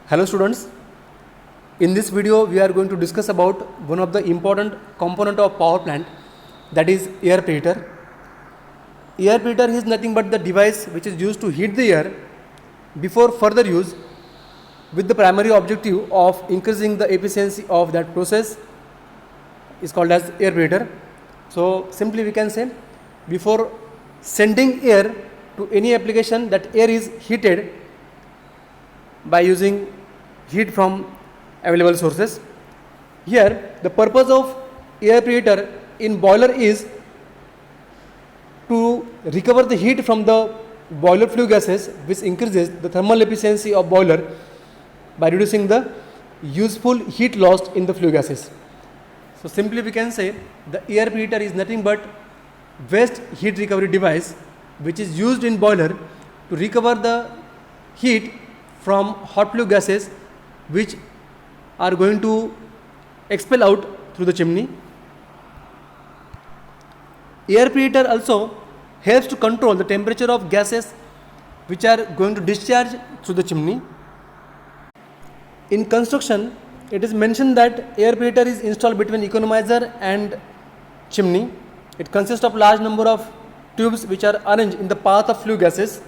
Hello students, in this video we are going to discuss about one of the important component of power plant, that is air preheater. Air preheater is nothing but the device which is used to heat the air before further use, with the primary objective of increasing the efficiency of that process is called as air preheater. So simply we can say, before sending air to any application, that air is heated by using heat from available sources. Here the purpose of air preheater in boiler is to recover the heat from the boiler flue gases, which increases the thermal efficiency of boiler by reducing the useful heat lost in the flue gases. So simply we can say, the air preheater is nothing but waste heat recovery device which is used in boiler to recover the heat from hot flue gases which are going to expel out through the chimney. Air preheater also helps to control the temperature of gases which are going to discharge through the chimney. In construction, it is mentioned that air preheater is installed between economizer and chimney. It consists of large number of tubes which are arranged in the path of flue gases.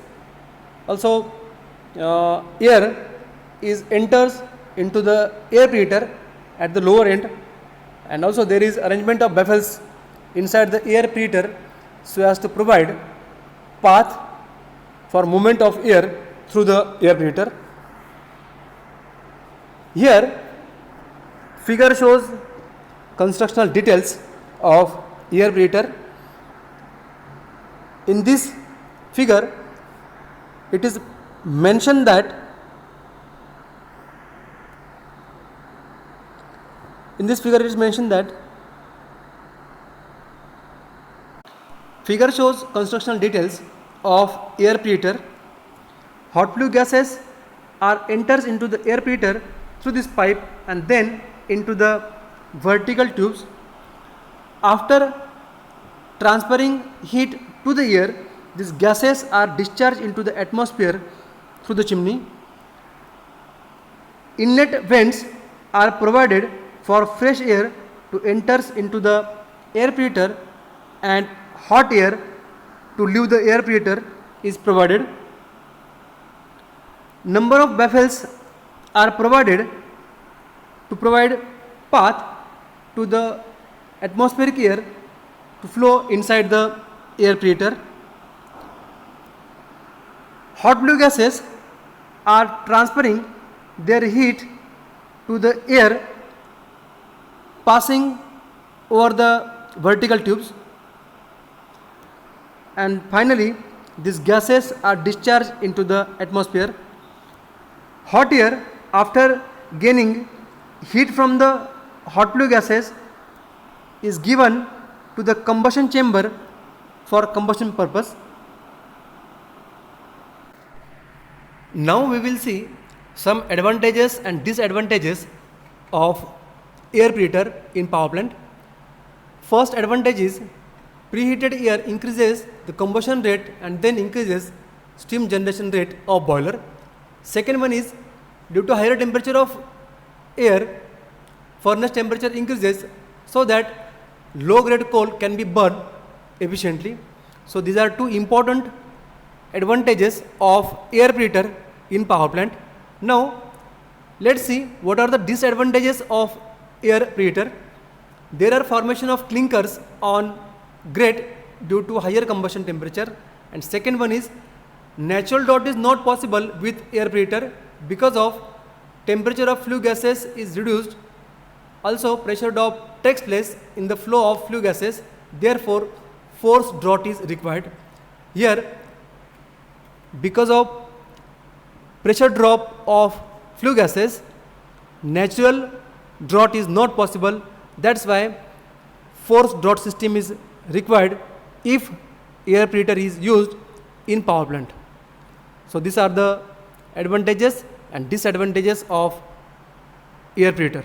Also, air enters into the air preheater at the lower end, and also there is arrangement of baffles inside the air preheater so as to provide path for movement of air through the air preheater. Here figure shows constructional details of air preheater. In this figure it is mentioned that figure shows constructional details of air preheater. Hot flue gases enters into the air preheater through this pipe and then into the vertical tubes. After transferring heat to the air, these gases are discharged into the atmosphere through the chimney. Inlet vents are provided for fresh air to enter into the air preheater, and hot air to leave the air preheater is provided. Number of baffles are provided to provide path to the atmospheric air to flow inside the air preheater. Hot flue gases are transferring their heat to the air passing over the vertical tubes, and finally these gases are discharged into the atmosphere. Hot air, after gaining heat from the hot flue gases, is given to the combustion chamber for combustion purpose. Now we will see some advantages and disadvantages of air preheater in power plant. First advantage is preheated air increases the combustion rate and then increases steam generation rate of boiler. Second one is, due to higher temperature of air, furnace temperature increases so that low grade coal can be burned efficiently. So these are two important advantages of air preheater in power plant. Now let's see what are the disadvantages of air preheater. There are formation of clinkers on grate due to higher combustion temperature, and second one is, natural dot is not possible with air preheater because of temperature of flue gases is reduced. Also pressure drop takes place in the flow of flue gases, therefore forced draught is required. Here, because of pressure drop of flue gases, natural draught is not possible. That's why forced draught system is required if air preheater is used in power plant. So these are the advantages and disadvantages of air preheater.